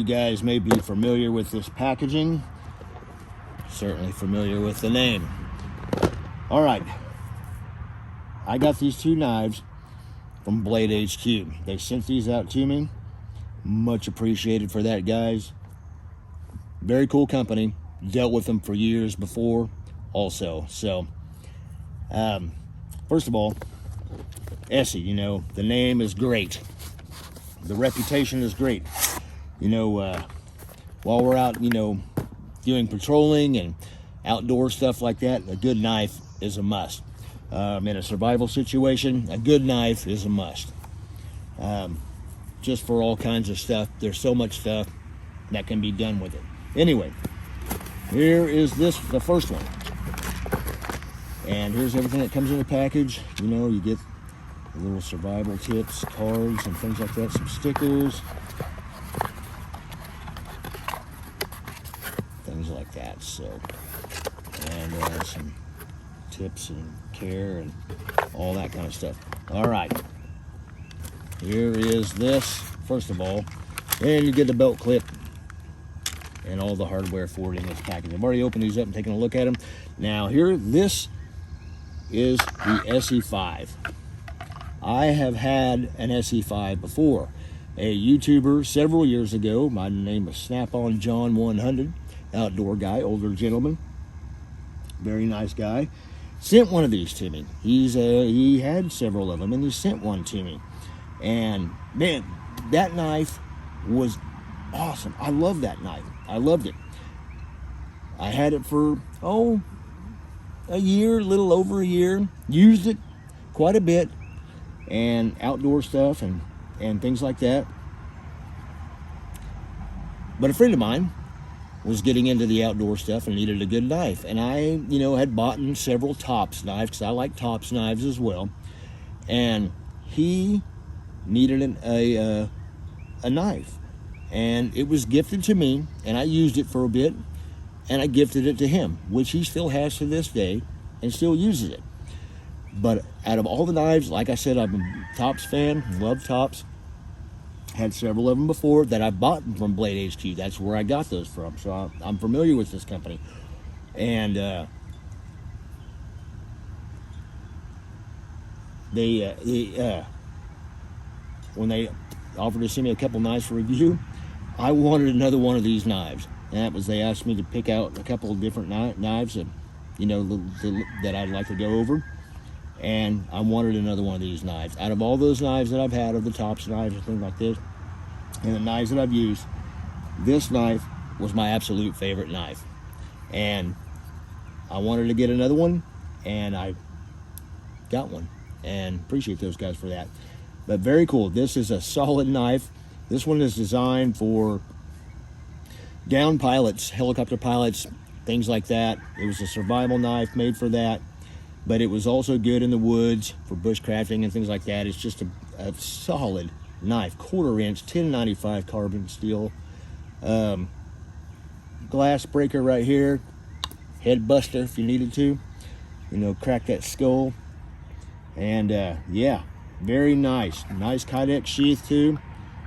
guys may be familiar with this packaging. Certainly familiar with the name. All right. I got these two knives from BladeHQ. They sent these out to me. Much appreciated for that, guys. Very cool company. Dealt with them for years before also. So, first of all, Esee, you know, the name is great. The reputation is great. You know, while we're out, you know, doing patrolling and outdoor stuff like that, a good knife is a must. In a survival situation, a good knife is a must. Just for all kinds of stuff. There's so much stuff that can be done with it. Anyway, here is the first one. And here's everything that comes in the package. You know, you get little survival tips, cards, and things like that. Some stickers. Things like that. So, and some tips and care and all that kind of stuff. All right. Here is this, first of all. And you get the belt clip and all the hardware for it in this package. I've already opened these up and taken a look at them. Now here, this is the SE5. I have had an SE5 before. A YouTuber several years ago, my name was Snap-on John 100, outdoor guy, older gentleman, very nice guy, sent one of these to me. He had several of them, and he sent one to me. And man, that knife was awesome. I love that knife. I loved it. I had it for, a year, a little over a year. Used it quite a bit, and outdoor stuff and things like that. But a friend of mine was getting into the outdoor stuff and needed a good knife. And I, you know, had bought several Tops knives, because I like Tops knives as well. And he needed a knife. And it was gifted to me, and I used it for a bit, and I gifted it to him, which he still has to this day and still uses it. But out of all the knives, like I said, I'm a Tops fan, love Tops. Had several of them before that I bought from BladeHQ. That's where I got those from. So I'm familiar with this company. And when they offered to send me a couple knives for review, I wanted another one of these knives. And that was, they asked me to pick out a couple of different knives that, you know, that I'd like to go over. And I wanted another one of these knives. Out of all those knives that I've had, of the Tops knives and things like this, and the knives that I've used, this knife was my absolute favorite knife. And I wanted to get another one, and I got one. And appreciate those guys for that. But very cool. This is a solid knife. This one is designed for downed pilots, helicopter pilots, things like that. It was a survival knife made for that. But it was also good in the woods for bushcrafting and things like that. It's just a solid knife, 1/4 inch, 1095 carbon steel. Glass breaker right here, head buster if you needed to, you know, crack that skull. And yeah, very nice. Nice Kydex sheath too.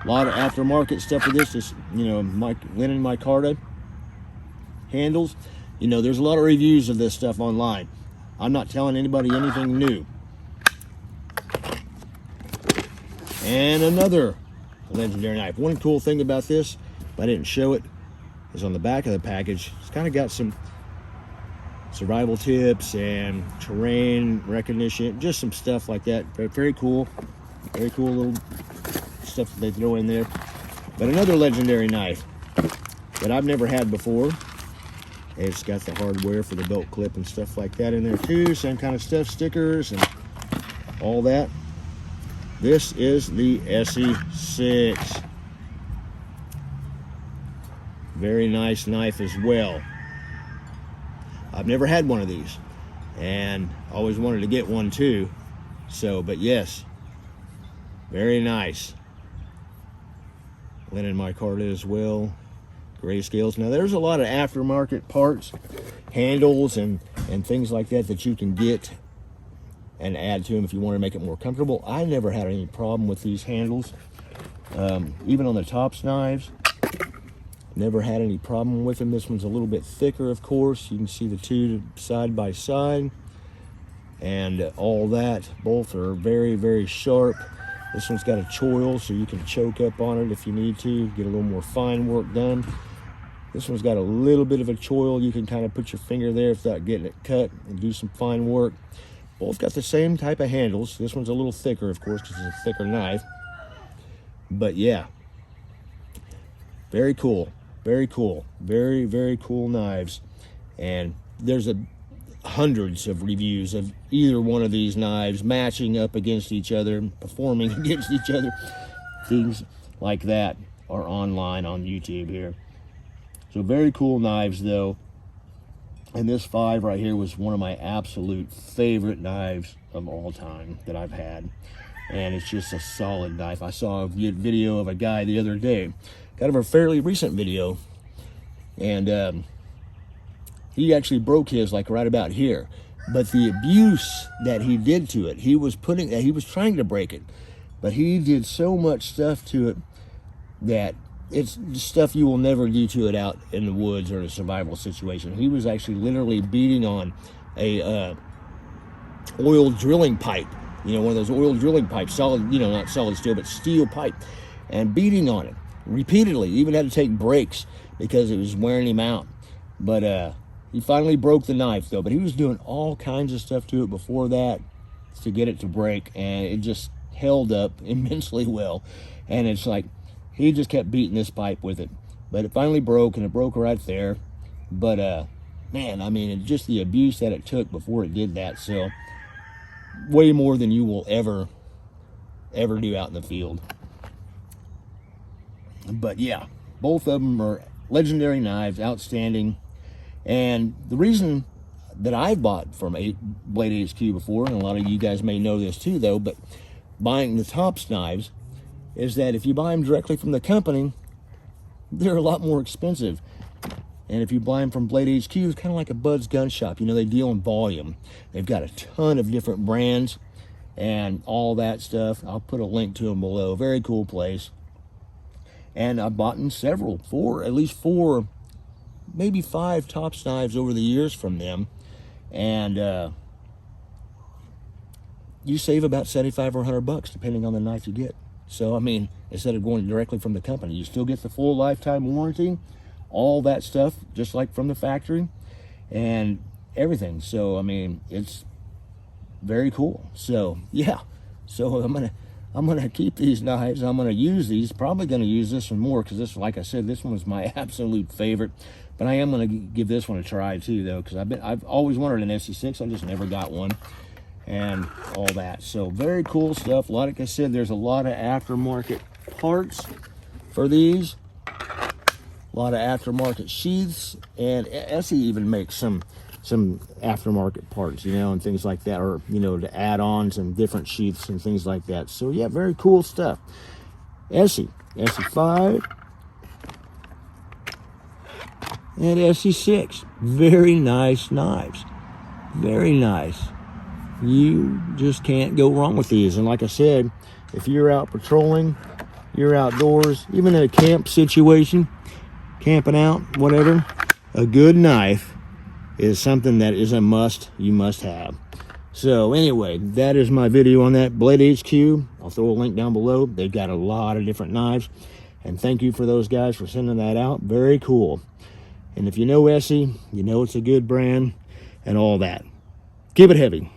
A lot of aftermarket stuff for this. Just, you know, linen micarta handles. You know, there's a lot of reviews of this stuff online. I'm not telling anybody anything new. And another legendary knife. One cool thing about this, if I didn't show it, is on the back of the package. It's kind of got some survival tips and terrain recognition, just some stuff like that. Very, very cool. Very cool little stuff that they throw in there. But another legendary knife that I've never had before. It's got the hardware for the belt clip and stuff like that in there too. Same kind of stuff, stickers and all that. This is the SE6. Very nice knife as well. I've never had one of these, and always wanted to get one too. So, but yes, very nice. Linen micarta as well. Gray scales. Now there's a lot of aftermarket parts, handles and things like that that you can get and add to them if you want to make it more comfortable. I never had any problem with these handles. Even on the Tops knives, Never had any problem with them. This one's a little bit thicker, of course. You can see the two side by side and all that. Both are very, very sharp. This one's got a choil, so you can choke up on it if you need to, get a little more fine work done. This one's got a little bit of a choil. You can kind of put your finger there without getting it cut and do some fine work. Both got the same type of handles. This one's a little thicker, of course, because it's a thicker knife. But yeah, very cool. Very cool. Very, very cool knives. And there's hundreds of reviews of either one of these knives matching up against each other, performing against each other. Things like that are online on YouTube here. So very cool knives, though. And this 5 right here was one of my absolute favorite knives of all time that I've had. And it's just a solid knife. I saw a video of a guy the other day, kind of a fairly recent video, and he actually broke his like right about here. But the abuse that he did to it, he was trying to break it, but he did so much stuff to it that it's stuff you will never do to it out in the woods or in a survival situation. He was actually literally beating on a oil drilling pipe, you know, one of those oil drilling pipes, solid, you know, not solid steel, but steel pipe, and beating on it repeatedly. He even had to take breaks because it was wearing him out. But he finally broke the knife, though. But he was doing all kinds of stuff to it before that to get it to break, and it just held up immensely well. And it's like he just kept beating this pipe with it, but it finally broke, and it broke right there. But man, I mean, just the abuse that it took before it did that. So way more than you will ever do out in the field. But yeah, both of them are legendary knives, outstanding. And the reason that I've bought from BladeHQ before, and a lot of you guys may know this too, though, but buying the Tops knives is that if you buy them directly from the company, they're a lot more expensive. And if you buy them from BladeHQ, it's kind of like a Bud's gun shop. You know, they deal in volume. They've got a ton of different brands and all that stuff. I'll put a link to them below. Very cool place. And I've bought at least four, maybe 5 Tops knives over the years from them. And you save about $75 or $100 depending on the knife you get. So, I mean, instead of going directly from the company, you still get the full lifetime warranty, all that stuff, just like from the factory, and everything. So, I mean, it's very cool. So, yeah. So, I'm gonna keep these knives. I'm gonna use these. Probably gonna use this one more because this, like I said, this one was my absolute favorite. But I am gonna give this one a try too, though, because I've always wanted an SE6. I just never got one, and all that. So very cool stuff. Like I said, there's a lot of aftermarket parts for these. A lot of aftermarket sheaths, and Esee even makes some aftermarket parts, you know, and things like that, or, you know, the add-ons and different sheaths and things like that. So yeah, very cool stuff. Esee 5 and SE6, very nice knives, very nice. You just can't go wrong with these. And like I said, if you're out patrolling, you're outdoors, even in a camp situation, camping out, whatever, a good knife is something that is a must. You must have. So anyway, that is my video on that. BladeHQ, I'll throw a link down below. They've got a lot of different knives, and thank you for those guys for sending that out. Very cool. And if you know Esee, you know it's a good brand and all that. Keep it heavy.